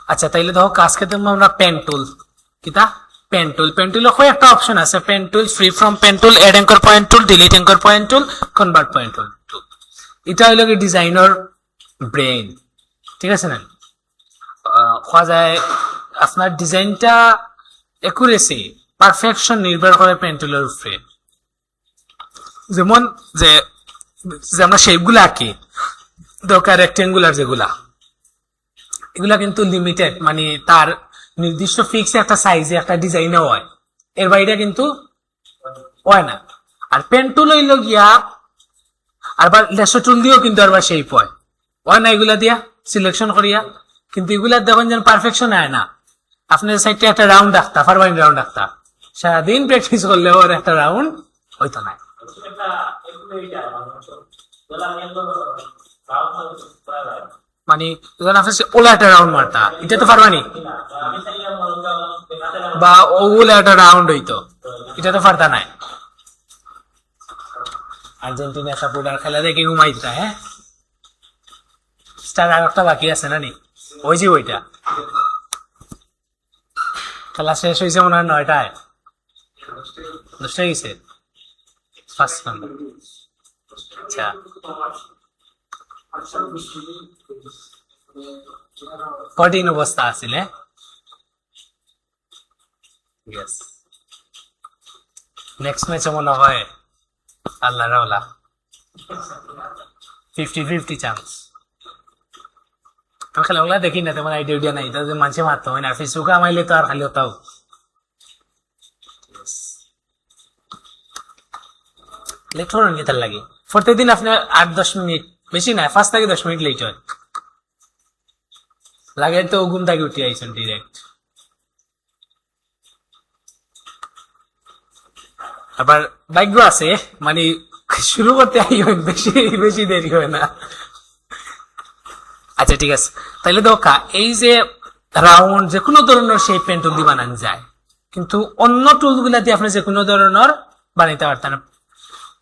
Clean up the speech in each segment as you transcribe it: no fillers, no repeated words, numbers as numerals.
আচ্ছা তাইলে দেখো আজকে তুমি আমরা পেন টুল কিতা পেন টুল একটা অপশন আছে pen tool freeform pen tool add anchor point tool delete anchor point tool convert point tool এটা হইল কি ডিজাইনার ব্রেইন ঠিক আছে না কোয়া যায় আপনার ডিজাইনটা একুরেসি পারফেকশন নির্ভর করে পেন টুলের উপরে যেমন যে আমরা শেপগুলো আঁকি দরকার রেক্টেঙ্গুলার যেগুলা এগুলা কিন্তু লিমিটেড মানে তার নির্দিষ্ট ফিক্স একটা সাইজে একটা ডিজাইনে হয় এর বাইরে কিন্তু হয় না আর পেন টুল হইল গিয়া আবার লেসো টুল দিয়েও কিন্তু আবার শেপ হয় না এগুলা দিয়া সিলেকশন করিয়া কিন্তু এগুলা দেখুন যেন পারফেকশন হয় না আপনার সাইডে একটা রাউন্ড রাখতা ফারবাইন রাউন্ড রাখতা সারাদিন প্র্যাকটিস করলে ওর একটা রাউন্ড হইতো না মানে ওলা একটা রাউন্ড মারতা এটা তো পারবানি বা ওগুলো একটা রাউন্ড হইতো এটা তো পারতা নাই আর্জেন্টিনা সাপোর্টার খেলা দেখে ঘুমাইতা হ্যাঁ স্টার আর একটা বাকি আছে না নি ওই যে ওইটা খেলা শেষ হয়েছে মনে হয় 9টায় 10টায় গেছে ফার্স্ট নাম্বার আচ্ছা কঠিন অবস্থা আসলে নেক্সট ম্যাচে মনে হয় আল্লাহ রাওলা 50-50 চান্স আমি খেলাগুলা দেখি না তেমন আইডিয়া নাই তাদের মানুষে মারতে হয় না ফেসবুকে আমাইলে তো আর খালি হতাও লেট করেন কি তার লাগে প্রত্যেকদিন আপনার 8-10 মিনিট বেশি না 5 থেকে 10 মিনিট লেট হয় লাগে তো ঘুম থেকে উঠে আইছেন ডিরেক্ট আবার ভাগ্য আছে মানে শুরু করতে বেশি বেশি দেরি হয় না আচ্ছা ঠিক আছে তাইলে দোকা এই যে রাউন্ড যে কোনো ধরনের সেই পেন টুল দিয়ে বানানো যায় কিন্তু অন্য টুল গুলা দিয়ে আপনি যে কোনো ধরনের বানাইতে পারতেন না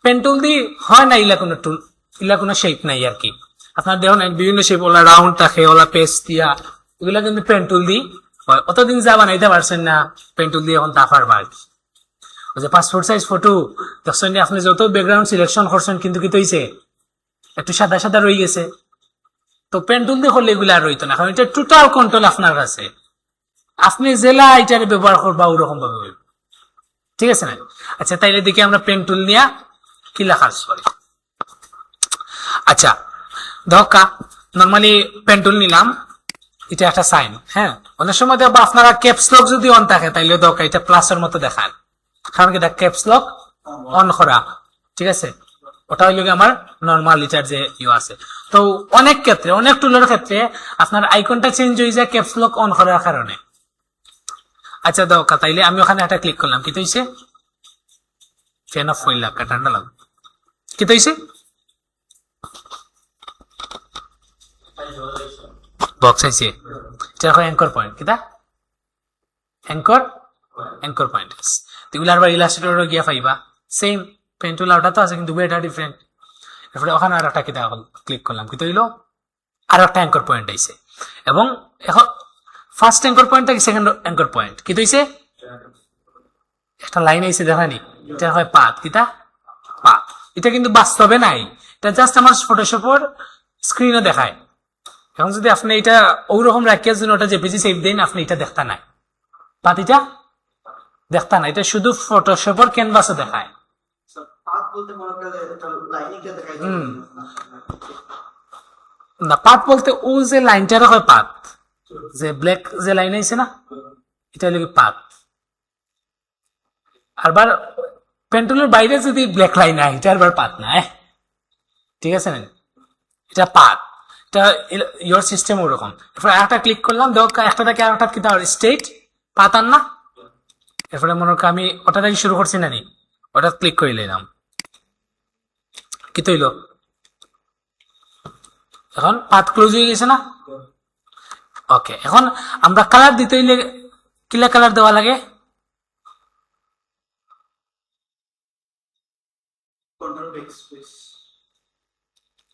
পেন টুল দিয়ে হয় না ইলা কোনো শেপ নাই আর কি আপনার দেখুন বিভিন্ন শেপ ওলা রাউন্ড থাকে ওলা পেস্ট দিয়া এগুলা কিন্তু পেন টুল দিয়ে হয় অতদিন যা বানাইতে পারছেন না পেন টুল দিয়ে এখন তা পারবা আর কি ওই যে পাসপোর্ট সাইজ ফটো দেখছেন আপনি যত ব্যাকগ্রাউন্ড সিলেকশন করছেন কিন্তু কি হইছে একটু সাদা সাদা রয়ে গেছে তো পেন টুল দিয়ে করলে এগুলো আর রইতো না কারণ এটা টোটাল কন্ট্রোল আপনার কাছে আপনি জেলা এটারে ব্যবহার করবা ওরকম ভাবে ঠিক আছে না আচ্ছা তাইলে দেখি আমরা পেন টুল নিয়ে কি লেখা করি আচ্ছা ধক্কা নর্মালি পেন টুল নিলাম এটা একটা সাইন হ্যাঁ অনেক সময় দেখবো আপনারা ক্যাপস লক যদি অন থাকে তাইলে ধক্কা এটা প্লাসের মতো দেখান কারণ কি এটা ক্যাপস লক অন করা ঠিক আছে ওটা হইল আমার নর্মাল এটার যে আছে তো অনেক ক্ষেত্রে অনেক টুলের ক্ষেত্রে আপনার আইকনটা চেঞ্জ হয়ে যায় ক্যাপস লক অন করার কারণে আচ্ছা দরকার তাইলে আমি ওখানে একটা ক্লিক করলাম কি হইছে ফ্যান অফ হইল ঠান্ডা লাগ কি হইছে বক্স আইছে এটা হয় অ্যাঙ্কর পয়েন্ট কিটা অ্যাঙ্কর পয়েন্ট এগুলো আবার ইলাস্ট্রেটর গিয়া পাইবা সেম পেন টুল আউটটা তো আছে কিন্তু এটা ডিফারেন্ট এরপরে ওখানে আর একটা কিতা ক্লিক করলাম কি হইলো আর একটা অ্যাঙ্কর পয়েন্ট আইছে এবং এখন ফার্স্ট অ্যাঙ্কর পয়েন্ট থেকে সেকেন্ড অ্যাঙ্কর পয়েন্ট কি হইছে একটা লাইন আইছে দেখানি এটা হয় পাত কিতা পাত এটা কিন্তু বাস্তবে নাই এটা জাস্ট আমার ফটোশপের স্ক্রিনে দেখায় এখন যদি আপনি এটা ওরকম রাখিয়ার জন্য ওটা জেপিজি সেভ দেন আপনি এটা দেখতা নাই পাত এটা দেখতা না এটা শুধু ফটোশপের ক্যানভাসে দেখায় না পাত বলতে ও যে লাইনটার হয় পাত যে ব্ল্যাক যে লাইন আছে না এটা হলো পাত আরবার পেন্টুলের বাইরে যদি ব্ল্যাক লাইন হয় এটা আরবার পাত না ঠিক আছে না এটা পাত এটা ইয়োর সিস্টেম ওরকম এরপর একটা ক্লিক করলাম দেখো একটা থেকে আরেকটা কি তার স্টেট পাত আর না এরপরে মনে করি আমি ওটা থেকে শুরু করছি না নি ওটা ক্লিক করে নিলাম কি তৈল এখন পাত ক্লোজ হয়ে গেছে না ওকে এখন আমরা কালার দিতে হইলে কিলা কালার দেওয়া লাগে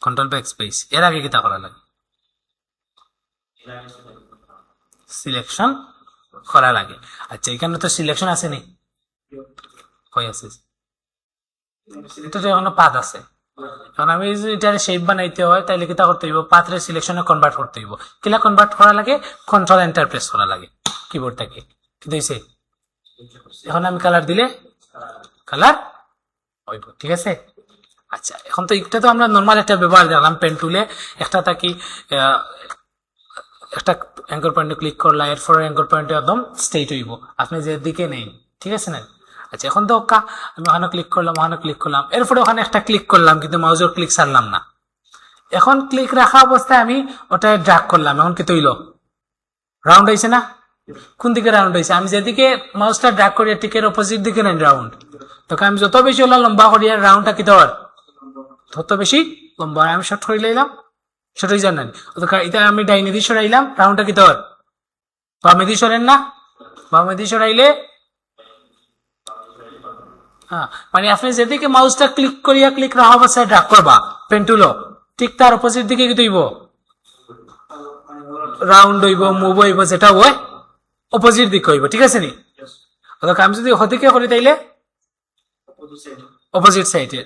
কন্ট্রোল ব্যাক স্পেস এর আগে কিতা করা লাগে সিলেকশন করা লাগে। আচ্ছা এখানে তো সিলেকশন আছে নি, কই আছে? এটা তো এখনো পাথ আছে। এখন আমি যদি এটার শেপ বানাইতে হয় তাহলে কিটা করতে হইব, পাথরে সিলেকশনে কনভার্ট করতে হইব। কিলা কনভার্ট করা লাগে? কন্ট্রোল এন্টার প্রেস করা লাগে কিবোর্ড থেকে। কি দিয়েছে? এখন আমি কালার দিলে কালার হইব, ঠিক আছে। আচ্ছা এখন তো এটা তো আমরা নর্মাল একটা ব্যবহার দিলাম, পেন টুলে একটা থাকি একটা অ্যাঙ্কর পয়েন্টে ক্লিক করলাম, এরপর অ্যাঙ্কর পয়েন্টে একদম স্ট্রেইট হইব, আপনি যে দিকে নেন, ঠিক আছে না? আচ্ছা এখন তো আমি ওখানে ক্লিক করলাম, ওখানে ক্লিক করলাম, এরপরে ওখানে একটা ক্লিক করলাম কিন্তু মাউসের ক্লিক ছাড়লাম না। এখন ক্লিক রাখা অবস্থায় আমি ওটা ড্রাগ করলাম, এখন কি তৈল রাউন্ড হয়েছে না? কোন দিকে রাউন্ড হয়েছে? আমি যেদিকে মাউসটা ড্রাগ করি টিকের অপোজিট দিকে নেন রাউন্ড, তখন আমি যত বেশি ওলা লম্বা করি রাউন্ডটা কি তোর তত বেশি লম্বা। আমি শর্ট করে লাইলাম, শর্ট হয়ে জানেন এটা আমি ডাইনে দিয়ে সরাইলাম, রাউন্ডটা কি তোর বামে দিয়ে সরেন না? বামে দিয়ে সরাইলে হ্যাঁ, মানে আপনি যেদিকে মাউসটা ক্লিক করিয়া ক্লিক রাখা অবস্থায় ড্রাগ করবা পেন্টুলো, ঠিক তার অপোজিট দিকে কি হইব? রাউন্ড হইব, মুভ হইব, যেটা হয় অপোজিট দিকে হইব, ঠিক আছে নি? আমি যদি ওদিকে করি তাইলে অপোজিট সাইডে।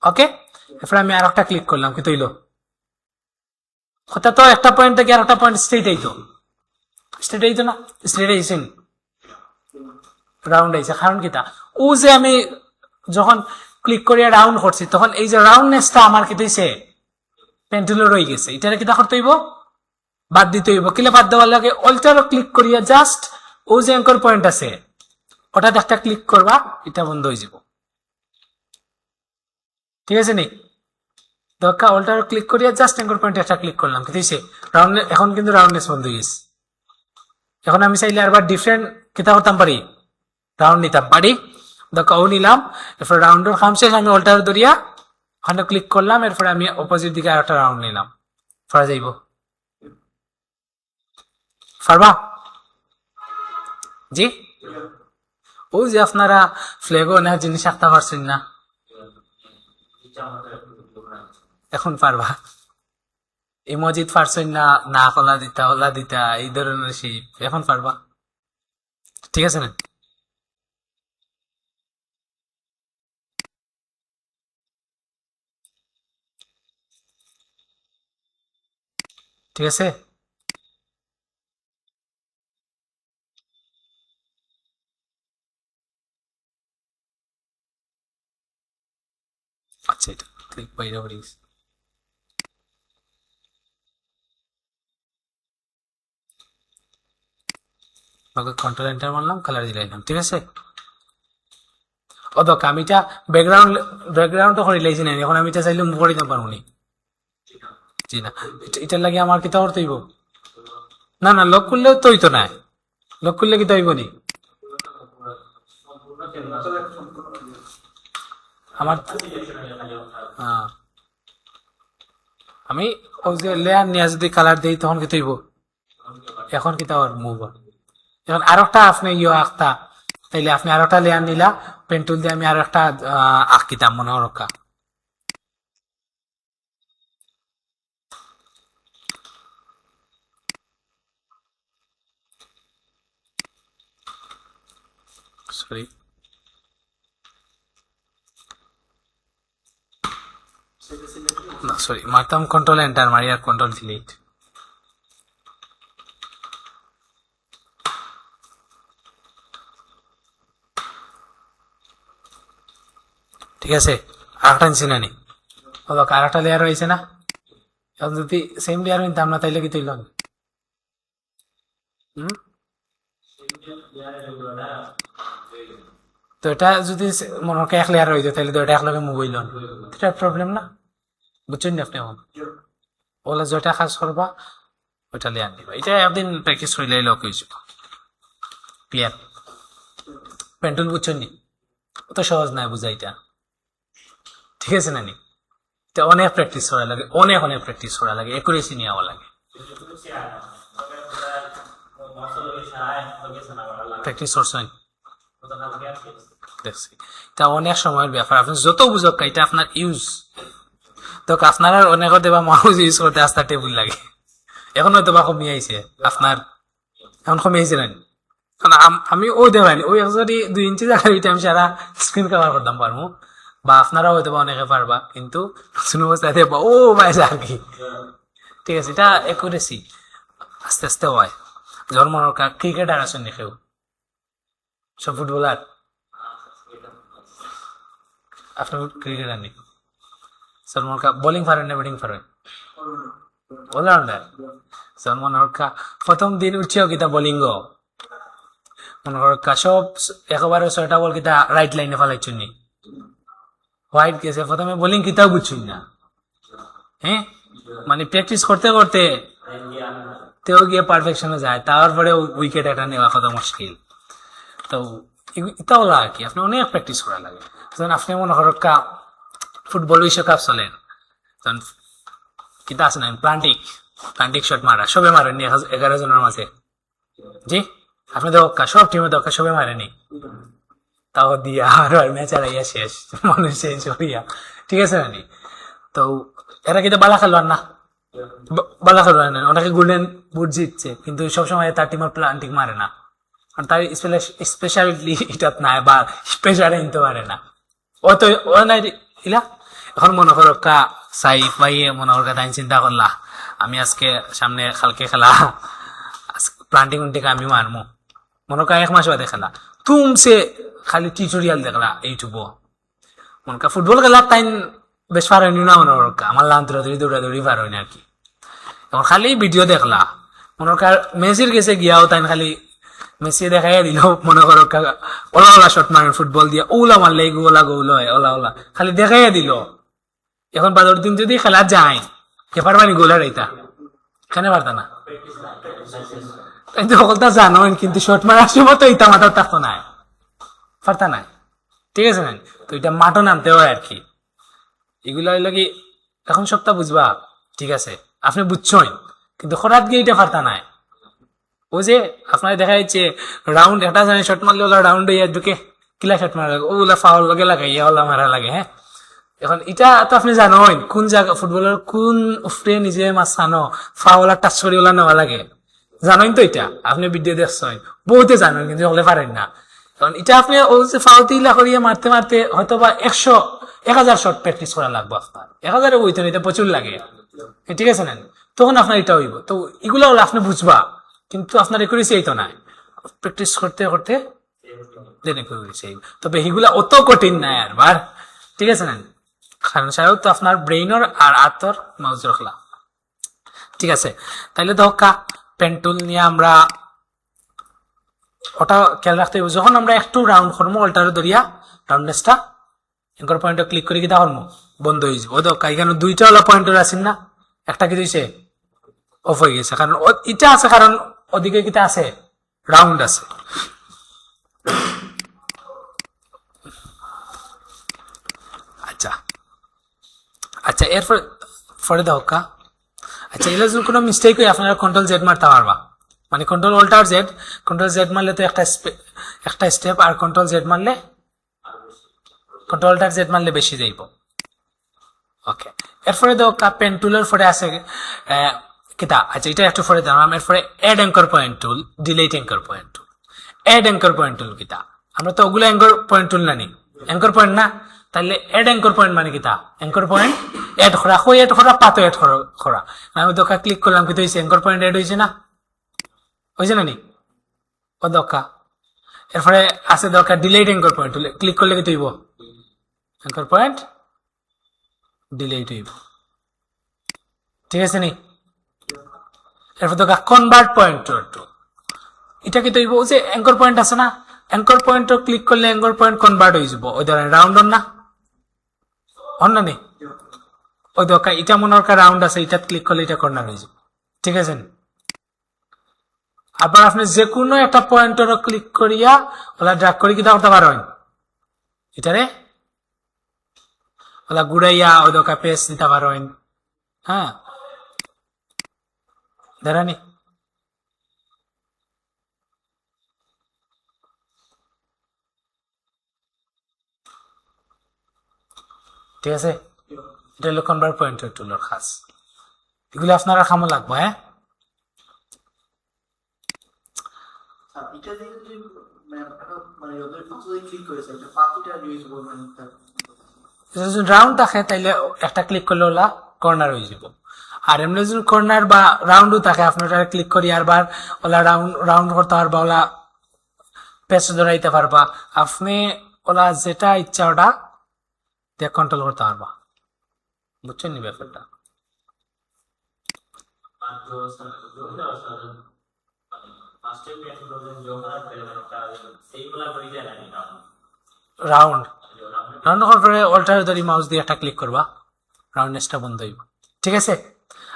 ওকে, এরপর আমি আর একটা ক্লিক করলাম, কি তৈল হঠাৎ তো একটা পয়েন্ট থেকে আর একটা পয়েন্ট স্ট্রেট আইতো, স্ট্রেট আইতো না? স্ট্রেট আইছেন, রাউন্ড আইছে। কারণ কিটা? ও যে আমি যখন ক্লিক করিয়া রাউন্ড করছি তখন এই যে রাউন্ডনেসটা আমার কি হইছে পেন্টুলে রয়ে গেছে, এটা কিটা করতে হইব? বাদ দিতে হইব। কিলে বাদ দেওয়ার লাগে? অল্টারো ক্লিক করিয়া জাস্ট ও যে অ্যাঙ্কর পয়েন্ট আছে ওটাতে একটা ক্লিক করবা, এটা বন্ধ হয়ে যাব, ঠিক আছে নি? দরকার অল্টারো ক্লিক করিয়া জাস্ট অ্যাঙ্কর পয়েন্ট একটা ক্লিক করলাম, কি হইছে? রাউন্ড, এখন কিন্তু রাউন্ডনেস বন্ধ হয়ে গেছে। এখন আমি চাইলে আরবার ডিফারেন্ট কিতা করতাম পারি, রাউন্ড নিতাম পারি। দরকার ও নিলাম, এরপর রাউন্ডের খাম শেষ, আমি অল্টারো ধরিয়া ওখানে ক্লিক করলাম, এরপরে আমি অপোজিট দিকে আর একটা রাউন্ড নিলাম, ফরা যাইব। পারবা? জি, ও যে আপনারা ফ্লেগো না জিনিস আঁকতে পারছেন না, এখন পারবা? ইমোজিত পারছেন না, না কলা দিতা ওলা দিতা এই ধরনের শিপ, এখন পারবা, ঠিক আছে না? ঠিক আছে। আচ্ছা এটা ক্লিক বাইরে হয়ে গেছে। কন্ট্রোল এন্টার মারলাম, কালার দিলাম, ঠিক আছে। ও দেখ আমি এটা ব্যাকগ্রাউন্ড করে লাইছি না, এখন আমি এটা চাইলে মুভ করে দিতে পারবো নি। জি না, এটার লাগে আমার কিতা করতে হইব? না না, লক করলেও তো হইতো না, লক করলে কিতা হইব নি? আমার হ্যাঁ, আমি ওই যে লেয়ার নিয়ে যদি কালার দিই তখন কি হইব? এখন কিতা মুভ। এখন আর একটা আপনি আঁকতা, তাইলে আপনি আর একটা লেয়ার নিলা, পেন্টুল দিয়ে আমি আর একটা আঁকিতাম মনে রক্ষা। সরি, না সরি, মারতাম কন্ট্রোল এন্টার মারি আর কন্ট্রোল ডিলিট। ঠিক আছে, আর একটা নিচ্ছি না নি, আর একটা লেয়ার হয়েছে না? এখন যদি সেম লেয়ার নিতাম না তাইলে কি তৈল? তো এটা যদি মনে হয় এক লেয়ার হয়ে যায় তাহলে তো এটা একলগে মোবাইল এটা প্রবলেম না, বুঝছেন আপনি? এখন ওগুলা যেটা কাজ করবা ওইটা লেয়ার নিবা, এটা একদিন প্র্যাকটিস হইলে লক হয়ে যাব। ক্লিয়ার? পেন্টুল বুঝছেন নি? অত সহজ নাই বুঝা এটা, ঠিক আছে না নি? এটা অনেক প্র্যাকটিস করা লাগে, অনেক অনেক প্র্যাকটিস করা লাগে, একুরেসি নেওয়া লাগে, প্র্যাকটিস করছেন দেখছি। এটা অনেক সময়ের ব্যাপার, আপনি যত বুঝক এটা আপনার ইউজ, তো আপনার আর অনেক দেবা মাউস ইউজ করতে আস্তে টেবিল লাগে, এখন হয়তো বা কমিয়ে আইছে আপনার এখন কমে গেছে না কারণ আমি ওই দেবাইনি ওই যদি 2 ইঞ্চি জায়গায় ওইটা আমি সারা স্ক্রিন কভার করতাম পারবো বা আপনারা হয়তো বা অনেকে পারবা কিন্তু নতুন অবস্থায় দেখবা ও ভাই আর কি ঠিক আছে এটা একুরেসি আস্তে আস্তে হয় জন্ম ক্রিকেটার আছেন কেউ সব ফুটবলার আপনার ক্রিকেটার নেই সলমান খা বোলিং পারেন না ব্যাটিং পারেন অলরাউন্ডার সলমান খা প্রথম দিন উঠছেও কিতা বোলিং মনে কর সব একেবারে 6টা বল কিতা রাইট লাইনে ফেলাইছুন নি হোয়াইট গেছে প্রথমে বোলিং কিতাও বুঝছুন না হ্যাঁ মানে প্র্যাকটিস করতে করতে তেও গিয়ে পারফেকশনে যায় তারপরে উইকেট একটা নেওয়া কত মুশকিল তো এটা হলো আর কি আপনি অনেক প্র্যাকটিস করা লাগে যখন আপনি মনে করেন ফুটবল বিশ্বকাপ চলেন তখন কিতা আছে না প্লান্টিক শট মারা সবে মারেননি 11 জনের মাঝে জি আপনি দক্কা সব টিমে দক্কা সবে মারেনি তাও দিয়া আর ম্যাচ হারাইয়া শেষ মানুষ শেষ হইয়া ঠিক আছে না তো এরা কিন্তু বালা খেলোয়ার না বালা খেলোয়ার না ওনাকে গোল্ডেন বুট জিতছে কিন্তু সবসময় তার টিমের প্লান্টিক মারে না আর তার স্পেশালিটি এটা নাই বা স্পেশাল নিতে পারে না ও তো ও নাই ইলা এখন মনে করো সাইফ ভাই মনে করো তাই চিন্তা করলা আমি আজকে সামনে কালকে খেলা প্লান্টিং থেকে আমি মারমু মনে কর 1 মাস বাদে খেলা তুমসে খালি টিউটোরিয়াল দেখলা ইউটিউব মনে কর ফুটবল খেলা তাই বেশ পারেনি না মনে করো আমার লান্তরি দৌড়াদৌড়ি পারেনি আর কি এখন খালি ভিডিও দেখলা মনে কর মেসির গেছে গিয়াও তাই খালি মেসি দেখাই দিল মনে করো ওলা ওলা শট মারেন ফুটবল দিয়ে ওলা মারলে গোলা গোল হয় ওলা ওলা খালি দেখাই দিল এখন বাজার দিন যদি খেলা যায় কে পারবানি গোলার এটা কেন পারতা না কিন্তু সকলটা জানো কিন্তু শট মারার সময় তো এটা মাথার থাকতো না পারতা না ঠিক আছে না তো এটা মাঠও নামতে হয় আর কি এগুলো হইলো কি এখন সবটা বুঝবা ঠিক আছে আপনি বুঝছই কিন্তু হঠাৎ গিয়ে এটা পারতা নাই ও যে আপনার দেখা যাচ্ছে রাউন্ড এটা জানি শট মারলে ওলা রাউন্ড হইয়া ঢুকে কিলা শট মারা লাগে ওগুলা ফাউল লগে লাগে ইয়া ওলা মারা লাগে হ্যাঁ এখন এটা তো আপনি জানেন কোন জায়গা ফুটবলের কোন উফরে নিজে মাঝখানো ফাউল আর টাচ করে ওলা নেওয়া লাগে জানেন তো এটা আপনি ভিডিও দেখছেন বহুতে জানেন কিন্তু হলে পারেন না কারণ এটা আপনি ও যে ফাউল তিলা করিয়ে মারতে মারতে হয়তো বা 1000 শট প্র্যাকটিস করা লাগবে আপনার 1000 বইতে নিতে প্রচুর লাগে ঠিক আছে না তখন আপনার এটা হইব তো এগুলো হলে আপনি বুঝবা কিন্তু আপনার একুরেসি এই তো নাই প্র্যাকটিস করতে করতে দেন একুরেসি তবে এগুলা অত কঠিন নাই আর বার ঠিক আছে না কারণ সাহেব তো আপনার ব্রেইনর আর আতর মাউজ রাখলা ঠিক আছে তাইলে ধক্কা পেন্টুল নিয়ে আমরা ওটা খেয়াল রাখতে হবে যখন আমরা একটু রাউন্ড করবো অল্টারে ধরিয়া রাউন্ডনেসটা এঙ্কর পয়েন্টে ক্লিক করে কিতা করবো বন্ধ হয়ে যাবো ধক্কা এখানে 2টা ওলা পয়েন্টের আছেন না একটা কি দিয়েছে অফ হয়ে গেছে কারণ এটা আছে কারণ ওদিকে কিতা আছে রাউন্ড আছে আচ্ছা আচ্ছা এরপর পরে দক্কা আচ্ছা এগুলো যদি কোনো মিস্টেক হয় আপনারা কন্ট্রোল জেড মারতে পারবা মানে control alter Z control Z মারলে তো একটা স্টেপ আর কন্ট্রোল জেড মারলে কন্ট্রোল অল্টার জেড মারলে বেশি যাইব ওকে এরপরে তো পেন টুলের পরে আছে কিতা আচ্ছা এটা একটু পরে দিলাম এরপরে add anchor point tool delete anchor point tool add anchor point tool কিতা আমরা তো ওগুলো অ্যাঙ্কর পয়েন্ট টুল না নি অ্যাঙ্কর পয়েন্ট না তাহলে এড অ্যাঙ্কর পয়েন্ট মানে কিতা অ্যাঙ্কর পয়েন্ট এড করা হই এড করা পাতো এড করা আমি দোকা ক্লিক করলাম কিন্তু হয়েছে অ্যাঙ্কর পয়েন্ট এড হয়েছে না হয়েছে না নি ও দোকা এরপরে আছে দরকার ডিলেট অ্যাঙ্কর পয়েন্ট ক্লিক করলে কি তুইব অ্যাঙ্কর পয়েন্ট ডিলেট হইব ঠিক আছে নি এরপর দরকার কনভার্ট পয়েন্ট টু এটা কি তুইব যে অ্যাঙ্কর পয়েন্ট আছে না অ্যাঙ্কর পয়েন্ট ক্লিক করলে অ্যাঙ্কর পয়েন্ট কনভার্ট হয়ে যাব ওই ধরেন রাউন্ড অন না অন না নি ওই দরকার এটা মনে হয় রাউন্ড আছে এটা ক্লিক করলে এটা কর্নার হয়ে যাবে ঠিক আছে আবার আপনি যে কোনো একটা পয়েন্টের ক্লিক করিয়া ওলা ড্রাগ করে কি করতে পারেন এটারে ওলা ঘুরাইয়া ওই দরকার পেজ দিতে পারেন হ্যাঁ দাঁড়ানি ঠিক আছে এটা হলো কনভার্ট পয়েন্টার টুলের খাস এগুলো আপনারা খামো লাগবে হ্যাঁ এটা দিয়ে যদি মানে ওদের পিছনে ক্লিক করেছে একটা পাখিটা ইউজেবল মানে যদি রাউন্ড থাকে তাইলে একটা ক্লিক করলে ওলা কর্নার হয়ে যাব। আর এমনি যদি কর্নার বা রাউন্ডও থাকে আপনি ওটা ক্লিক করি আর বার ওলা রাউন্ড রাউন্ড করতে পারবা, ওলা পেজ ধরাইতে পারবা, আপনি ওলা যেটা ইচ্ছা ওটা দিয়ে কন্ট্রোল করতে পারবা। বুঝছেন নি ব্যাপারটা? রাউন্ড রাউন্ড করার পরে অল্টার ধরি মাউস দিয়ে একটা ক্লিক করবা, রাউন্ডনেসটা বন্ধ হইব। ঠিক আছে।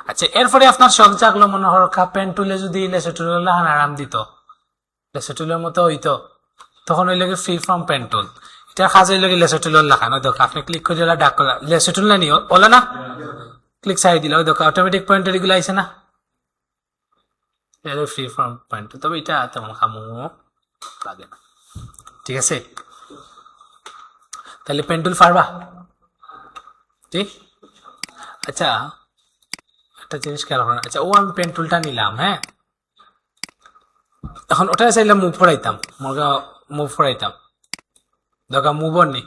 আচ্ছা, এরপরে আপনার শখ জাগলো মনে হর পেন টুলে যদি লেসে টুলে আরাম দিত, লেসে টুলের মতো হইতো, তখন ওই লাগে ফ্রি ফ্রম পেন টুল। এটা কাজ হইল কি লেসে টুলের লাগানো, দেখো আপনি ক্লিক করে দিলা ডাক করলা লেসে টুল না নিও বলে না, ক্লিক সাইড দিলা ওই দেখো অটোমেটিক পয়েন্টার এগুলো আইছে না, ফ্রি ফ্রম পয়েন্ট। তবে এটা তেমন কামু লাগে না। ঠিক আছে, তাহলে পেন টুল পারবা? ঠিক। আচ্ছা, একটা জিনিস খেয়াল করেন। আচ্ছা, ও আমি পেন টুলটা নিলাম, হ্যাঁ, এখন ওটা চাইলে মুভ করাইতাম, মগা মুভ করাইতাম, দরকার মুভর নেই।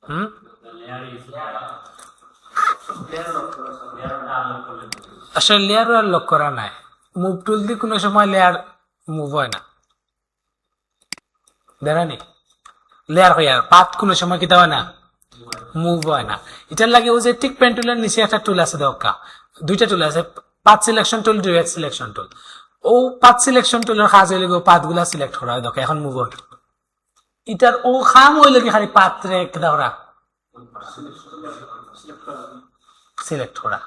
হুম, আসলে লেয়ার আর লক করা নাই, মুভ টুল দিয়ে কোনো সময় লেয়ার মুভ হয় না, দেখানি লেয়ার হয় আর পাত কোনো সময় কিতা হয় না, মুভ হয় না। এটার লাগে ও যে টিক পেন টুলের নিচে একটা টুল আছে দরকার, দুইটা টুল আছে, path selection tool, direct selection tool. ও পাথ সিলেকশন টুলের কাজ হইলে পাথ গুলা সিলেক্ট করা হয় দরকার। এখন মুভ এটার ও খাম হইলে কি খালি পাত্রে কেদা করা সিলেক্ট করা,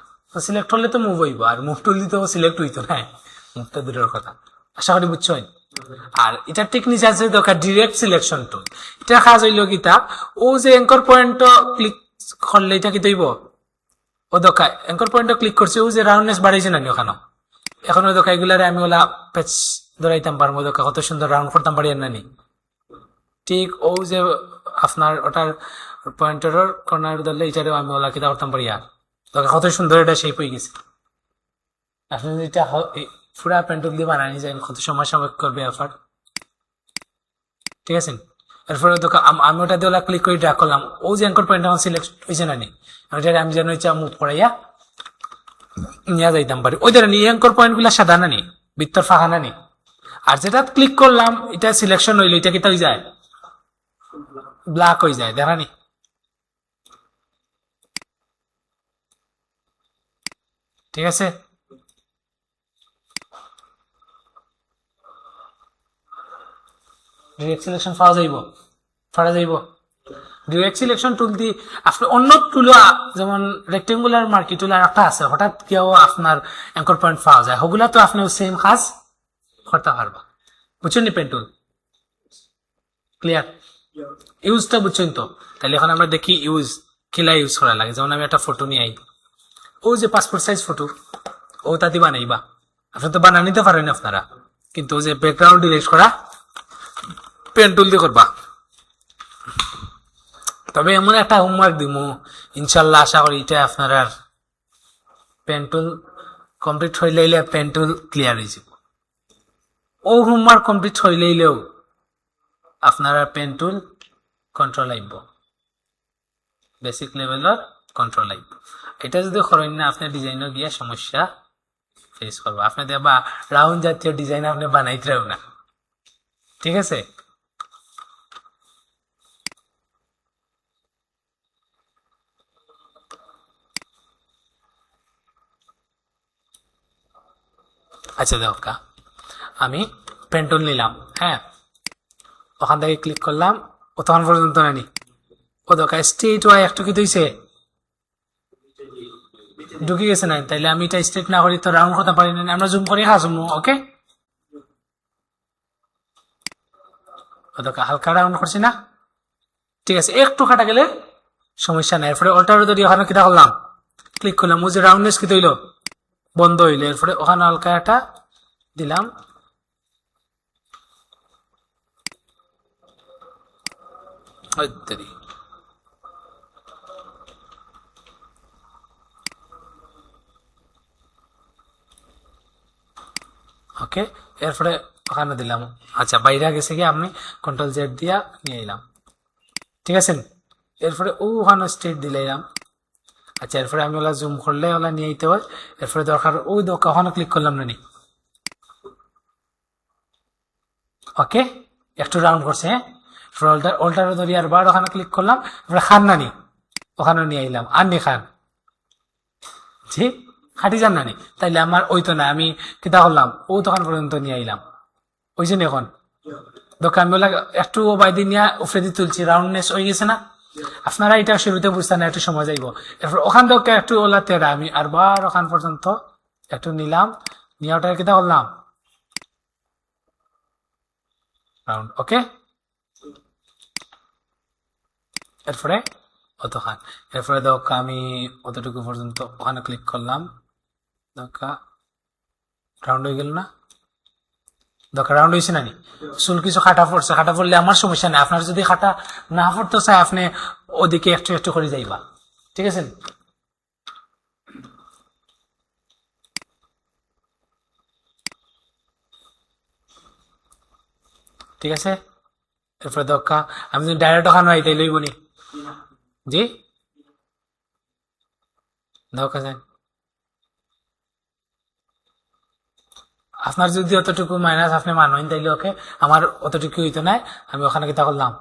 সিলেক্ট হলে তো মুভ হইব, আর মুভ টুল দিতে সিলেক্ট হইতো না, মুভটা দূরের কথা। আশা করি বুঝছো। আর এটার টেকনিক আছে দরকার ডিরেক্ট সিলেকশন টুল। এটা কাজ হইল কিতা, ও যে এঙ্কর পয়েন্ট ক্লিক করলে এটা কি দইব, ও দরকার এঙ্কর পয়েন্ট ক্লিক করছে, ও যে রাউন্ডনেস বাড়াইছে না ওখানে, এখন ওই দরকার এগুলারে আমি ওলা পেজ ধরাইতাম পারবো, দরকার কত সুন্দর রাউন্ড করতাম পারি না নি। ঠিক ও যে আপনার ওটার পয়েন্টারের কর্নার ধরলে এটারেও আমি ওলা কিতা করতাম পারি, আর দরকার কত সুন্দর এটা শেপ হয়ে গেছে। আপনি যদি এটা পুরা পেন্টুল দিয়ে বানানি যায় কত সময় সময় করবে এফার। ঠিক আছে, এরপরে আমি ওটা দিয়ে ওলা ক্লিক করে ড্র্যাগ করলাম, ও যে অ্যাঙ্কর পয়েন্ট আমার সিলেক্ট হয়েছে না নি, আমি যেন ইচ্ছা মুভ করাইয়া নিয়ে যাইতাম পারি। ওই ধরেন এই অ্যাঙ্কর পয়েন্ট গুলা সাদা না নি, ভিতর ফাঁকা না নি, আর যেটা ক্লিক করলাম এটা সিলেকশন হইলো, এটা কিতা হয়ে যায়, ব্ল্যাক হয়ে যায়, দেখানি। ঠিক আছে, ডিরেক্ট সিলেকশন পাওয়া যাইব, পারা যাইব। ডিরেক্ট সিলেকশন টুল দি আপনি অন্য টুল যেমন রেক্টেঙ্গুলার মার্কি টুল আর একটা আছে, হঠাৎ কেউ আপনার অ্যাঙ্কর পয়েন্ট পাওয়া যায়, ওগুলা তো আপনি সেম কাজ করতে পারবা। বুঝছেন নি পেন টুল? ক্লিয়ার? ইউজটা বুঝছেন তো? তাহলে এখন আমরা দেখি ইউজ কিলা ইউজ করা লাগে। যেমন আমি একটা ফটো নিয়ে আই, ও যে পাসপোর্ট সাইজ ফটো, ও তাতে বানাইবা, আপনি তো বানা নিতে পারেন আপনারা, কিন্তু যে ব্যাকগ্রাউন্ড ডিলিট করা পেন টুল দিয়ে করবা। তবে এমন একটা হোমওয়ার্ক দিব ইনশাল্লাহ, আশা করি এটা আপনার আর পেন টুল কমপ্লিট হইলে পেন টুল ক্লিয়ার হয়ে যাব। ও হোমওয়ার্ক কমপ্লিট হইলেও আপনার আর পেন টুল কন্ট্রোল আইব, বেসিক লেভেলের কন্ট্রোল আইব। এটা যদি করেন না আপনি ডিজাইনও গিয়া সমস্যা ফেস করবো, আপনি দেখবা রাউন্ড জাতীয় ডিজাইন আপনি বানাইতেও না। ঠিক আছে, আচ্ছা দেখা আমি পেন টুল নিলাম, হ্যাঁ, ওখান থেকে ক্লিক করলাম, ও তখন পর্যন্ত নানি ও দেখা স্ট্রেট ওয়াই একটু কি দিয়েছে, ঢুকে গেছে না, তাইলে আমি এটা স্ট্রেট না করি তো রাউন্ড করতে পারি না, আমরা জুম করি হাজুম। ওকে, হালকা রাউন্ড করছি না, ঠিক আছে, একটু কাটা গেলে সমস্যা নাই। এরপরে অল্টার যদি ওখানে কিটা করলাম ক্লিক করলাম, ও যে রাউন্ডনেস কি হইলো বন্ধ হইলো, এরপরে ওখানে হালকা একটা দিলাম, ওকে, এরপরে ওখানে দিলাম। আচ্ছা, বাইরে গেছে কি আমি কন্ট্রোল জেড দিয়া নিয়ে এলাম, ঠিক আছে। এরপরে ওখানে স্টেট দিলাম। আচ্ছা, এরপরে আমি ওলা জুম করলে ওলা নিয়ে আইতে হয়। এরপরে দরকার ওই ওখানে ক্লিক করলাম না নি, ওকে, একটু রাউন্ড করছে। হ্যাঁ, অল্টারে ধরি আর বার ওখানে ক্লিক করলাম। এরপরে খান নানি ওখানে নিয়ে আইলাম, আর নি খান জি খাটি যান নানি, তাইলে আমার ওই তো না, আমি কিতা করলাম ও তখন পর্যন্ত নিয়ে আইলাম, ওইছে নি এখন দোকান বলে একটু বাইদি নিয়ে উফরে দিয়ে তুলছি, রাউন্ডনেস হয়ে গেছে না। আপনারা এটা শুরুতে বুঝতেন না, একটু সময় যাইব। এরপর ওখান থেকে একটু ওলা তেরা আমি আর বার ওখান পর্যন্ত একটু নিলাম, নিয়ে ওটা কিতা করলাম রাউন্ড, ওকে। এরপরে অতখান, এরপরে দোকা আমি অতটুকু পর্যন্ত ওখানে ক্লিক করলাম, দোকা রাউন্ড হয়ে গেল না, দোকা রাউন্ড হয়েছে না নি। চুল কিছু খাটা পড়ছে, খাটা পড়লে আমার সমস্যা নেই, আপনার যদি খাটা না পড়তে চায় আপনি ওদিকে একটু একটু করে যাইবা, ঠিক আছে। ঠিক আছে, এরপরে দোকা আমি যদি ডাইরেক্ট ওখানে আইতে লইব নি, জি দোকা যান। আপনার যদি অতটুকু মাইনাস আপনি মানেন তাইলে ওকে, আমার অতটুকু হইতো নাই, আমি ওখানে কিতা করলাম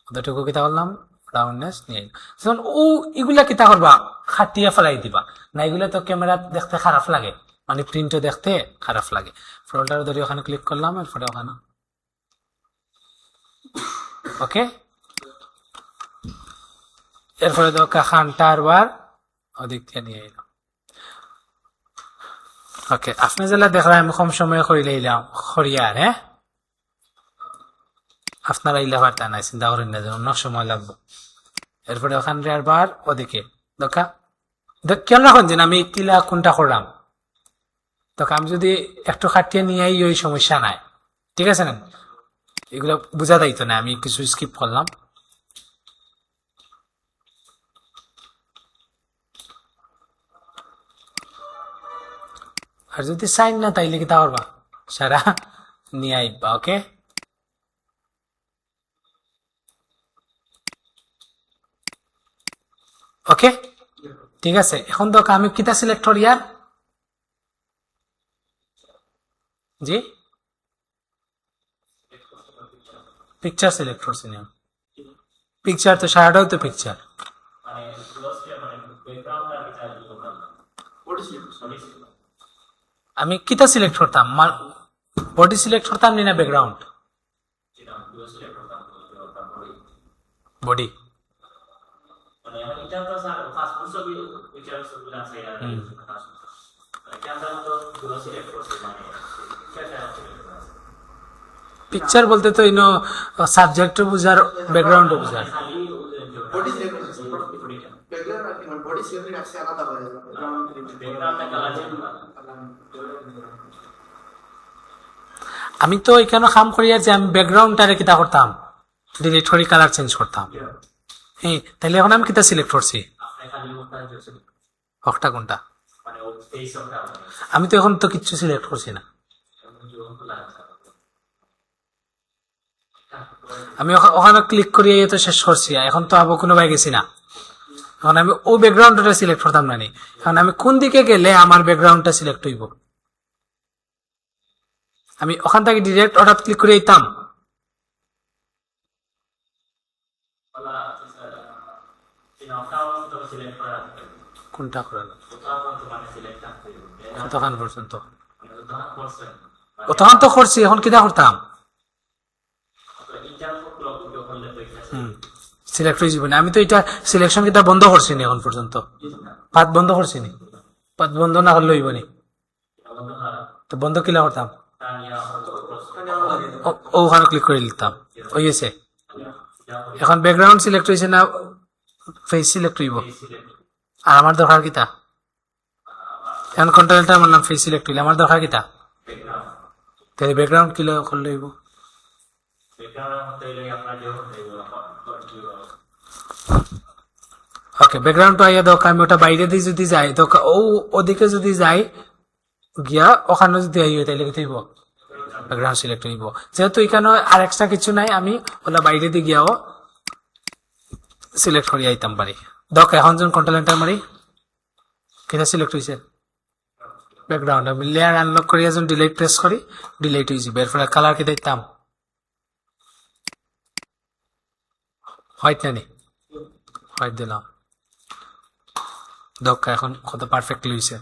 অতটুকু কিতা করলাম রাউন্ডনেস নিয়ে। যখন ও এগুলা কিতা করবা খাটিয়া ফেলাই দিবা না, এগুলা তো ক্যামেরা দেখতে খারাপ লাগে, মানে প্রিন্টও দেখতে খারাপ লাগে। ফোল্ডার ধরে ওখানে ক্লিক করলাম, এরপরে ওখানে ওকে। এরপরে দোকা খানটার বার ওদিক দিয়ে নিয়ে এলাম, ওকে। আপনি যেটা দেখলাম আমি কম সময় করে লইলাম খরিয়ার, হ্যাঁ আপনারা ইলা পারতা নাই, চিন্তা করেন না, যেন অনেক সময় লাগবে। এরপরে ওখান আর বার ওদিকে দেখা কেন রাখুন যে আমি তিলা কোনটা করলাম, তখন আমি যদি একটু খাটিয়ে নিয়ে আই ওই সমস্যা নাই, ঠিক আছে না, এগুলো বোঝা যাইতো না, আমি কিছু স্কিপ করলাম। আর যদি সাইন না তাইলে কি তা করবা সারা নিয়ে আইবা, ওকে। ওকে, ঠিক আছে। এখন তো আমি কিতা সিলেক্ট করি আর জি পিকচার সিলেক্ট করছি না, পিকচার তো সারাটাও তো পিকচার। আমি কিতা সিলেক্ট করতাম, বডি সিলেক্ট করতাম নি না ব্যাকগ্রাউন্ড, বডি পিকচার বলতে তো ইনো সাবজেক্ট বুঝার ব্যাকগ্রাউন্ড বুঝার। বডি সিলেক্ট করছে, ব্যাকগ্রাউন্ড রাখি মানে বডি সিলেক্ট রাখছে আলাদা হয়ে যাবে, ব্যাকগ্রাউন্ডটা কালার চেঞ্জ করা। আমি তো এখানে কাম করিয়া যে আমি ব্যাকগ্রাউন্ডটারে কিতা করতাম ডিলিট করে কালার চেঞ্জ করতাম, হ্যাঁ তাহলে এখন আমি কিতা সিলেক্ট করছি হকটা কোনটা, আমি তো এখন তো কিচ্ছু সিলেক্ট করছি না, আমি ওখানে ক্লিক করিয়ে তো শেষ করছি, এখন তো আবার কোনো ভাই গেছি না, এখন আমি ও ব্যাকগ্রাউন্ডটা সিলেক্ট করতাম না নি, এখন আমি কোন দিকে গেলে আমার ব্যাকগ্রাউন্ডটা সিলেক্ট হইব, আমি ওখান থেকে ডিরেক্ট হঠাৎ ক্লিক করে দিতাম, কোনটা করে কতক্ষণ পর্যন্ত, কতক্ষণ তো করছি, এখন কিটা করতাম সিলেক্ট হয়ে যাবে না, আমি তো এটা সিলেকশন কিটা বন্ধ করছি নি এখন পর্যন্ত, পাত বন্ধ করছি নি, পাত বন্ধ না করলে হইব নি, তো বন্ধ কিলা করতাম ওখানে ক্লিক করে দিতাম, ওই গেছে। এখন ব্যাকগ্রাউন্ড সিলেক্ট হয়েছে না ফেস সিলেক্ট হইব, আর আমার দরকার কিতা এখন কন্ট্রোলটা আমার নাম ফেস সিলেক্ট হইলে আমার দরকার কিতা, তাহলে ব্যাকগ্রাউন্ড কিলা করলে হইব, ওকে ব্যাকগ্রাউন্ড আইয়া দোকা আমি ওটা বাইরে দিয়ে যদি যাই দোকা ও ওদিকে যদি যাই গিয়া ওখানে যদি আইও তাইলে কি হইব ব্যাকগ্রাউন্ড সিলেক্ট হইব যেহেতু এখানে আর এক্সট্রা কিছু নাই আমি ওলা বাইরে দিয়ে গিয়াও সিলেক্ট করি আইতাম পারি দেখ এখন যখন কন্ট্রোল এন্টার মারি কেটা সিলেক্ট হয়েছে ব্যাকগ্রাউন্ড আমি লেয়ার আনলক করি যখন ডিলিট প্রেস করি ডিলিট হয়ে যাবে এরপরে কালার কি দিতাম হোয়াইট নানি হোয়াইট দিলাম দেখ এখন কত পারফেক্টলি হয়েছে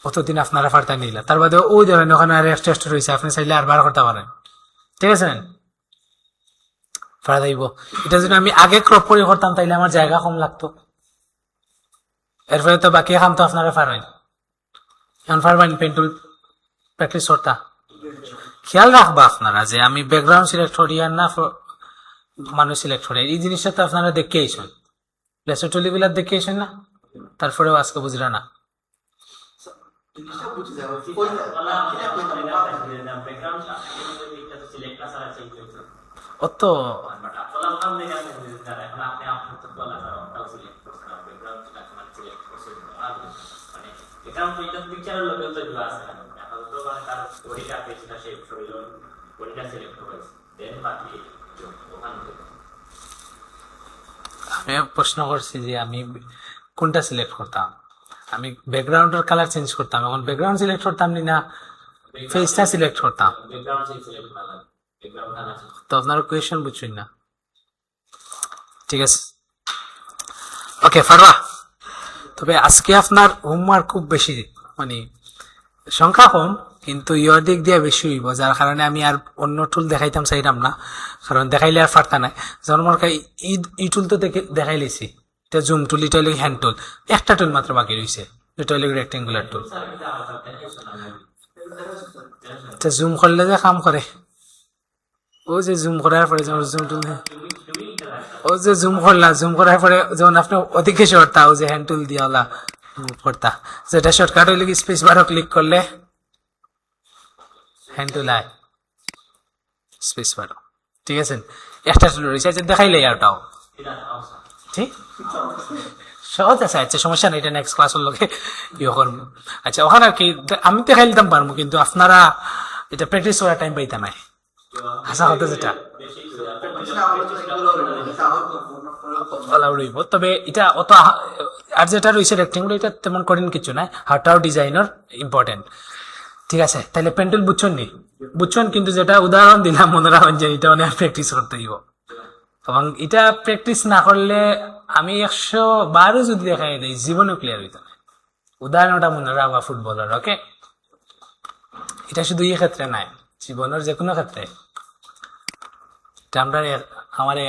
কতদিন আপনারা ফার্তা নিলা তার বাদে ওই ধরেন ওখানে আর টেস্ট রয়েছে আপনি চাইলে আর বার করতে পারেন ঠিক আছে ফাড়া দিব এটা যদি আমি আগে ক্রপ করে করতাম তাইলে আমার জায়গা কম লাগতো এরপরে তো বাকি কাম তো আপনারা পারেন এখন পারবেন পেন্টুল প্র্যাকটিস করতা খেয়াল রাখবা আপনারা যে আমি ব্যাকগ্রাউন্ড সিলেক্ট করি আর না মানুষ সিলেক্ট করি এই জিনিসটা তো আপনারা দেখে আইসেন লেসোটলিগুলা দেখে আইসেন না তারপরেও আজকে বুঝলা না জিনিসটা বুঝে যাবে কই অত আমি প্রশ্ন করছি যে আমি কোনটা সিলেক্ট করতাম আমি ব্যাকগ্রাউন্ডের কালার চেঞ্জ করতাম এখন ব্যাকগ্রাউন্ড সিলেক্ট করতাম না ফেসটা সিলেক্ট করতাম তো আপনার কোয়েশন বুঝছেন না ঠিক আছে ওকে ফারবা তবে আজকে আপনার হোমওয়ার্ক খুব বেশি মানে সংখ্যা কম কিন্তু ইয়র দিক দিয়ে বেশি হইব যার কারণে আমি আর অন্য টুল দেখাইতাম চাইতাম না কারণ দেখাইলে আর ফারতা নাই জন্মর ই টুল তো দেখাই লেছি এটা জুম টুল এটা হলো হ্যান্ড টুল একটা টুল মাত্র বাকি রয়েছে এটা হলো রেক্টেঙ্গুলার টুল এটা জুম করলে যে কাম করে ও যে জুম করার পরে যেমন জুম টুল ও যে জুম করলা জুম করার পরে যেমন আপনি অধিকে শর্টটা ও যে হ্যান্ড টুল দিয়ে ওলা করতা যেটা শর্টকাট হইলে কি স্পেস বারও ক্লিক করলে হ্যান্ড টুল আয় স্পেস বারও ঠিক আছে একটা টুল রয়েছে আচ্ছা দেখাইলে আরটাও ঠিক সহজ আছে আচ্ছা সমস্যা নেই এটা নেক্সট ক্লাসের লোকে ইয়ে করবো আচ্ছা ওখানে আর কি আমি দেখাই দিতাম পারবো কিন্তু আপনারা এটা প্র্যাকটিস করার টাইম পাইতা নাই হাসা কথা যেটা রইব তবে এটা অত আর যেটা রয়েছে রেক্টেঙ্গুলার এটা তেমন করেন কিছু নাই হারটাও ডিজাইনার ইম্পর্টেন্ট ঠিক আছে তাহলে পেন্টুল বুঝছেন নি বুঝছেন কিন্তু যেটা উদাহরণ দিলাম মনে রাখবেন যে এটা অনেক প্র্যাকটিস করতে হইব এবং এটা প্র্যাকটিস না করলে আমি 100 বারও যদি দেখাই দেয় জীবনে ক্লিয়ার হইত না উদাহরণটা মনে রাখবা ফুটবলার ওকে এটা শুধু এই ক্ষেত্রে নাই জীবনের যে কোনো ক্ষেত্রে এটা আমরা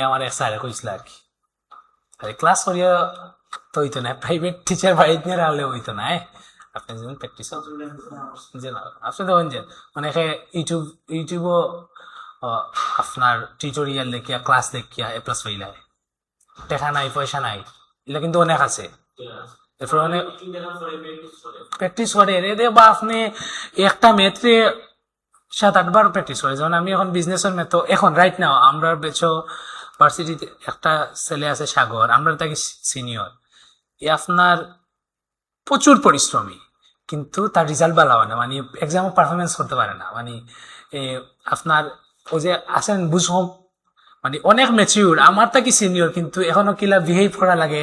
আমার এক স্যারে কইছিল আর কি আরে ক্লাস করিয়া তো হইতো না প্রাইভেট টিচার বাড়িতে নিয়ে রাখলে হইতো না আপনি যেমন প্র্যাকটিস যে না আপনি দেখুন যে অনেকে ইউটিউবও আপনার টিউটোরিয়াল দেখিয়া ক্লাস দেখিয়া এ প্লাস পাইলায় টাকা নাই পয়সা নাই এগুলা কিন্তু অনেক আছে এরপর অনেক প্র্যাকটিস করে রে বা আপনি একটা মেথে 7-8 বার প্র্যাকটিস করে যেমন আমি এখন বিজনেসের মেথ এখন রাইট নাও আমরা বেছো ভার্সিটিতে একটা ছেলে আছে সাগর আমরা তাকে সিনিয়র এ আপনার প্রচুর পরিশ্রমী কিন্তু তার রেজাল্ট ভালো হয় না মানে এক্সামে পারফরমেন্স করতে পারে না মানে আপনার ও যে আসেন বুঝো মানে অনেক ম্যাচিউর আমার তাকে সিনিয়র কিন্তু এখনো কিলা বিহেভ করা লাগে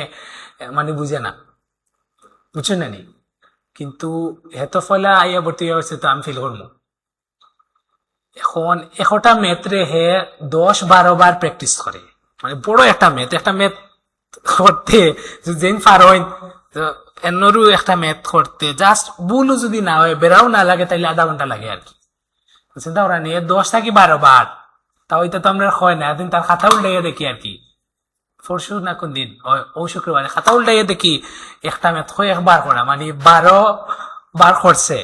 মানে বুঝে না বুঝছেন না নি কিন্তু হেতো ফলা আইয়া ভর্তি হয়েছে তো আমি ফিল করবো এখন 100টা মেথরে হে 10-12 বার প্র্যাকটিস করে মানে বড় একটা মেথ করতে যেন পারেন এনরু একটা মেথ করতে জাস্ট ভুলও যদি না হয় বেড়াও না লাগে তাইলে আধা ঘন্টা লাগে আর কি চিন্তা করা নিয়ে 10 থেকে 12 বার তাও এটা তো আমরা হয় না একদিন তার খাতা উল্টাইয়া দেখি আর কি পরশু না কোন দিন ও শুক্রবারে খাতা উল্টাইয়া দেখি একটা মেথ হয় একবার করা মানে 12 বার করছে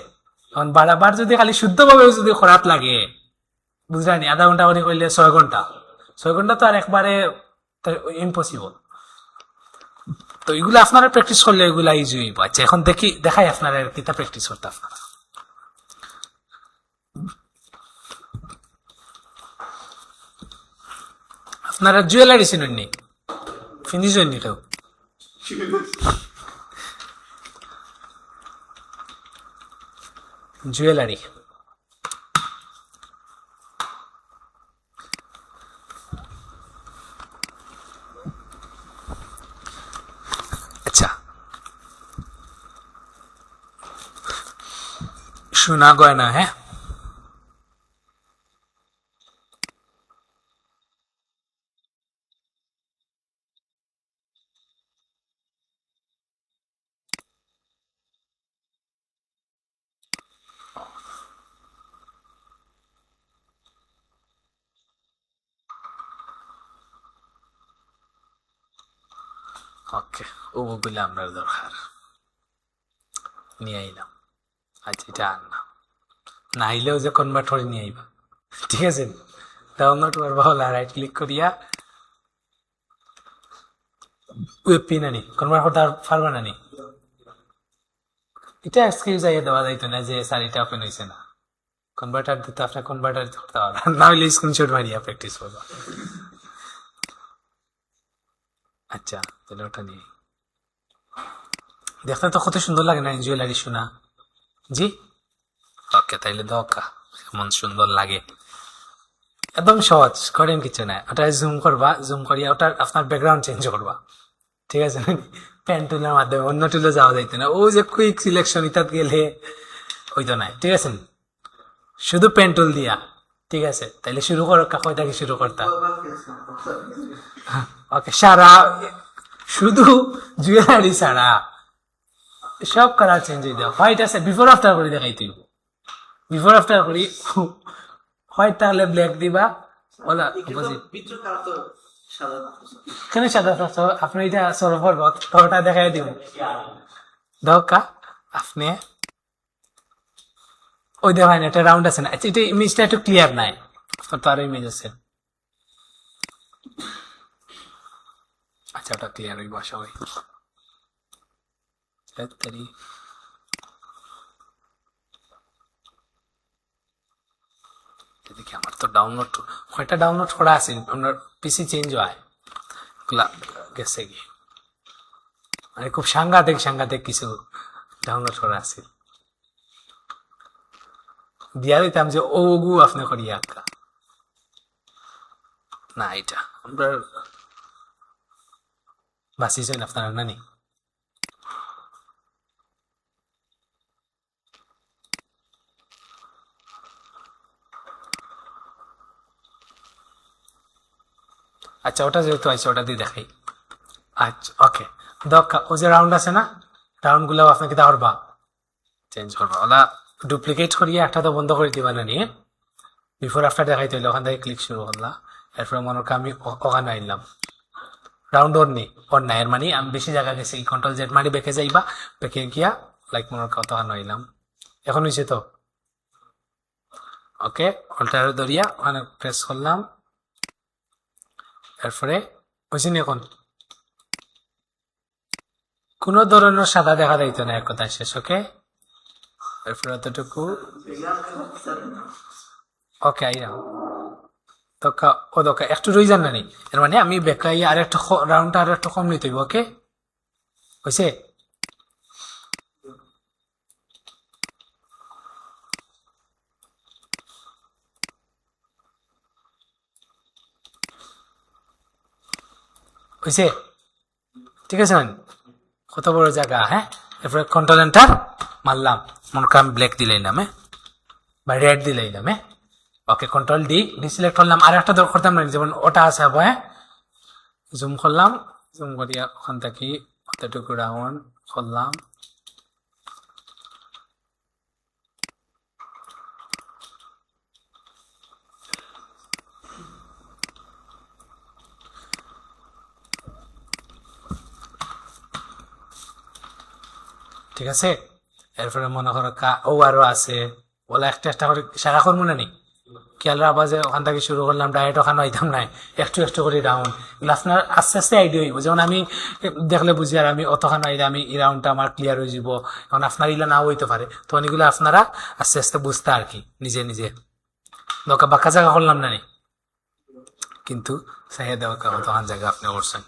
এখন 12 বার যদি খালি শুদ্ধভাবে যদি খারাপ লাগে বুঝলেন আধা ঘন্টা করে করলে 6 ঘন্টা 6 ঘন্টা তো আর একবারে ইম্পসিবল তো এগুলো আপনারা প্র্যাকটিস করলে এগুলা ইজি হইব আচ্ছা এখন দেখাই আপনারা কিতা প্র্যাকটিস করতে আপনারা আপনারা জুয়েলারি চিনেন নি ফিনিশ হয়নি কেউ জুয়েলারি। আচ্ছা, সোনা গয়না। হ্যাঁ, ওকে, ওগুলো আমরা দরকার নিয়ে আইলাম। আচ্ছা, এটা আর না, না আইলেও যে কনভার্ট করে নিয়ে আইবা, ঠিক আছে? ডাউনলোড করবা, হলে রাইট ক্লিক করিয়া ওয়েব পিন আনি কনভার্ট করতে পারবা না নি? এটা এক্সকিউজ আইয়া দেওয়া যাইতো না যে স্যার এটা ওপেন হয়েছে না, কনভার্টার দিতে আপনার কনভার্টার করতে হবে, না হলে স্ক্রিনশট মারিয়া প্র্যাকটিস করবা। আচ্ছা, তাহলে ওটা নিয়ে দেখতে তো কত সুন্দর লাগে না জুয়েলারি সোনা? জি, ওকে, তাইলে দকা কেমন সুন্দর লাগে, একদম সহজ, করেন কিছু না। ওটা জুম করবা, জুম করিয়া ওটার আপনার ব্যাকগ্রাউন্ড চেঞ্জ করবা, ঠিক আছে? পেন টুলের মাধ্যমে, অন্য টুলে যাওয়া যাইতো না, ও যে কুইক সিলেকশন ইতাত গেলে হইতো না, ঠিক আছে? শুধু পেন টুল দিয়া, ঠিক আছে? তাইলে শুরু করো, কয় থেকে শুরু করতা? ওকে, সারা শুধু জুয়েলারি ছাড়া সব কালার চেঞ্জ হয়ে যাও। হোয়াইট আছে, বিফোর আফটার করে দেখাই তুই, বিফোর আফটার করি। হোয়াইট তাহলে ব্ল্যাক দিবা, ওলা অপোজিট। ভিতর কালার তো সাদা কেন সাদা থাকতো? আপনি এটা সরব ওটা দেখাই দিব দরকার আপনি ওই দেখায় না, একটা রাউন্ড আছে না? আচ্ছা, এটা ইমেজটা একটু ক্লিয়ার নাই, তো আরো ইমেজ আছে। আচ্ছা, ওটা ক্লিয়ার হইব সবাই। দেখি আমার তো ডাউনলোড, কয়টা ডাউনলোড করা আছে, আপনার পিসি চেঞ্জ হয় গেছে কি, মানে খুব সাংঘাতিক সাংঘাতিক কিছু ডাউনলোড করা আছে, দিয়া দিতাম যে ওগু আপনি করিয়া আঁকা না, এটা আমরা বাঁচিছেন আপনারা নানি। আচ্ছা, ওটা যেহেতু আছে ওটা দিয়ে দেখাই। আচ্ছা, ওকে, দরকার ও যে রাউন্ড আছে না, রাউন্ড গুলো আপনাকে করবা চেঞ্জ করবা, ওলা ডুপ্লিকেট করিয়া একটা তো বন্ধ করে দিবা না নিয়ে, বিফোর আফটার দেখাইতে হইলে ওখান থেকে ক্লিক শুরু করলা, এরপরে মনে করি আমি ওখানে আইলাম, রাউন্ড ওর নেই, ওর নাই, এর মানে আমি বেশি জায়গা গেছি, কন্ট্রোল জেড মারি বেঁকে যাইবা, বেঁকে গিয়া লাইক মনে করি ওখানে আইলাম, এখন হয়েছে তো? ওকে, অল্টার ধরিয়া ওখানে প্রেস করলাম, এরপরে হয়েছে নি? এখন কোনো ধরনের সাদা দেখা যাইতো না, এক কথায় শেষ। ওকে, এরপরে অতটুকু, ওকে আইলাম দকা, ও দকা একটু রই যান না নি, এর মানে আমি বেকাই আর একটা রাউন্ডটা আর একটু কম নিতে হইব। ওকে, হয়েছে? হয়েছে, ঠিক আছে? কত বড় জায়গা। হ্যাঁ, এরপরে কন্ট্রোল এন্টার মারলাম, মনে করি আমি ব্ল্যাক দিলাইলাম, হ্যাঁ, বা রেড দিলাইলাম, হ্যাঁ, ওকে, কন্ট্রোল ডি ডিসিলেক্ট করলাম, আর একটা দরকার করতাম না, যেমন ওটা আছে, হ্যাঁ, জুম করলাম, জুম করিয়া ওখান থেকে অতটুকু রাউন্ড করলাম, ঠিক আছে? এরপরে মনে করো ও আরো আছে, ওলা একটা একটা করে সারা করবো না নি, খেয়াল রাখবা যে ওখান থেকে শুরু করলাম, ডাইরেক্ট ওখানে হইতাম নাই, একটু একটু করে রাউন্ড, এগুলো আপনার আস্তে আস্তে আইডিয়া হইব, যেমন আমি দেখলে বুঝি আর আমি অতখানে আইলে আমি এই রাউন্ডটা আমার ক্লিয়ার হয়ে যাব, এখন আপনার ইলা নাও হইতে পারে, তখন এগুলো আপনারা আস্তে আস্তে বুঝতে আর কি, নিজে নিজে দরকার বাঁকা জায়গা করলাম না নি, কিন্তু চাইয়া দেওয়া তখন জায়গা আপনি করছেন,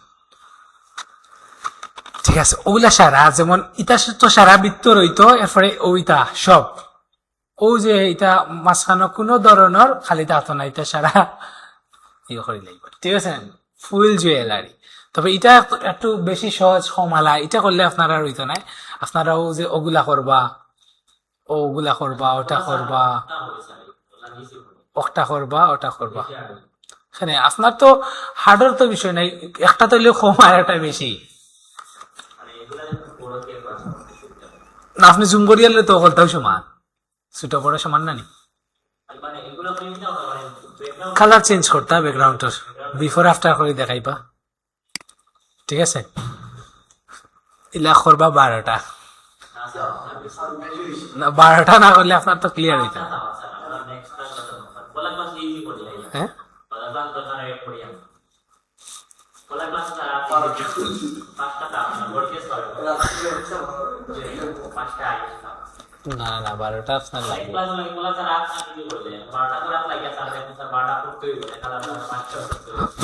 ঠিক আছে? ওগুলা সারা, যেমন ইটা তো সারা বৃত্ত রইতো, এরপরে ওইটা সব ও যে এটা মাঝখানে কোনো ধরনের খালি দাঁত না, এটা সারা ইয়ে করে লাগবে, ঠিক আছে? ফুল জুয়েলারি। তবে এটা একটু বেশি সহজ কমালা, এটা করলে আপনারা আর হইতো নাই। আপনারাও যে ওগুলা করবা, ওগুলা করবা, ওটা করবা, ওটা করবা, ওটা করবা, এখানে আপনার তো হার্ডের তো বিষয় নাই, একটা তো হইলেও কম আর একটা বেশি না। আপনি জুম করিয়ালে তো করতেও সমান, ছোট বড় সমান না নি। কালার চেঞ্জ করতে ব্যাকগ্রাউন্ডের, বিফোর আফটার করে দেখাইবা, ঠিক আছে? ইলা করবা 12টা না, 12টা না করলে আপনার তো ক্লিয়ার হইতো না। হ্যাঁ না না 12টা আপনার লাগবে।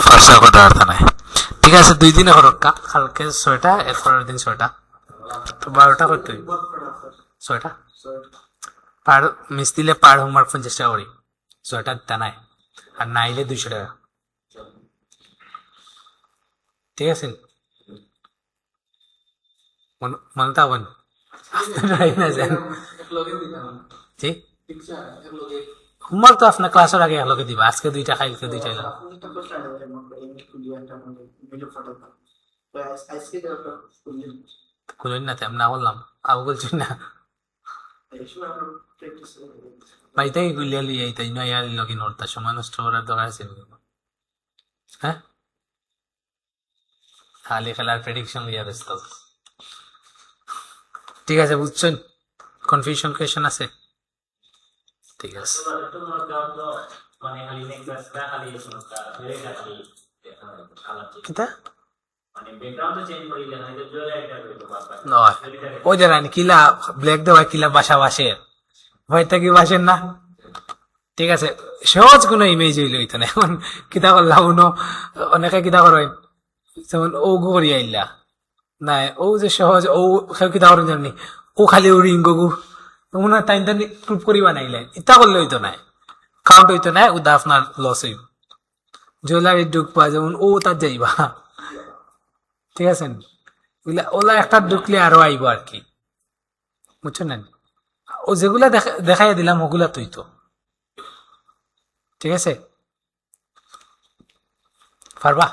ফর্সা কথা আর নাই, ঠিক আছে? 2 দিনে হরক্কা, কালকে 6টা, এরপরের দিন 6টা, তো 12টা করতে হইব। 6টা পার মিস দিলে পার হোমওয়ার্ক 50 টাকা করি, 6টা দিতে নাই, আর নাইলে 200 টাকা, ঠিক আছে? মনে তো হবেন না যান, জি? হোমওয়ার্ক তো আপনার ক্লাসের আগে একলগে দিবা, আজকে 2টা, কালকে 2টা এলাম। খুলুন না, তেমন না বললাম, আবু বলছি না ভাই, তাই গুলিয়া লিয়ে তাই নয় আর লগিন হরতা সময় নষ্ট করার দরকার আছে? হ্যাঁ, খালি খেলার প্রেডিকশন লিয়া ব্যস্ত। ঠিক আছে, বুঝছেন? কনফিউশন কোয়েশন আছে? ঠিক আছে, কিতা নয় ওই যে রানি কিলা ব্ল্যাক দেওয়া কিলা বাসা বাসের ভয়টা কি বাসেন না? ঠিক আছে, সহজ কোনো ইমেজ হইলে হইতো না। এখন কিতা করলাম অনেকে কিতা করেন, যেমন ও করি আইলা নাই, ও যে সহজ ও কিতা করেন জানি, ও খালি ও রিঙ্গ গু মনে হয় টাইম টাইম প্রুভ করিবা নাইলে, ইটা করলে হইতো না, কাউন্ট হইতো না, ওটা আপনার লস হইব। জুয়েলারি ঢুকবা, যেমন ও তার যাইবা, ঠিক আছে? ওলা একটা ঢুকলে আরো আইব আর কি, বুঝছেন না? ও যেগুলা দেখাই দিলাম ওগুলা তুই তো, ঠিক আছে? পারবা?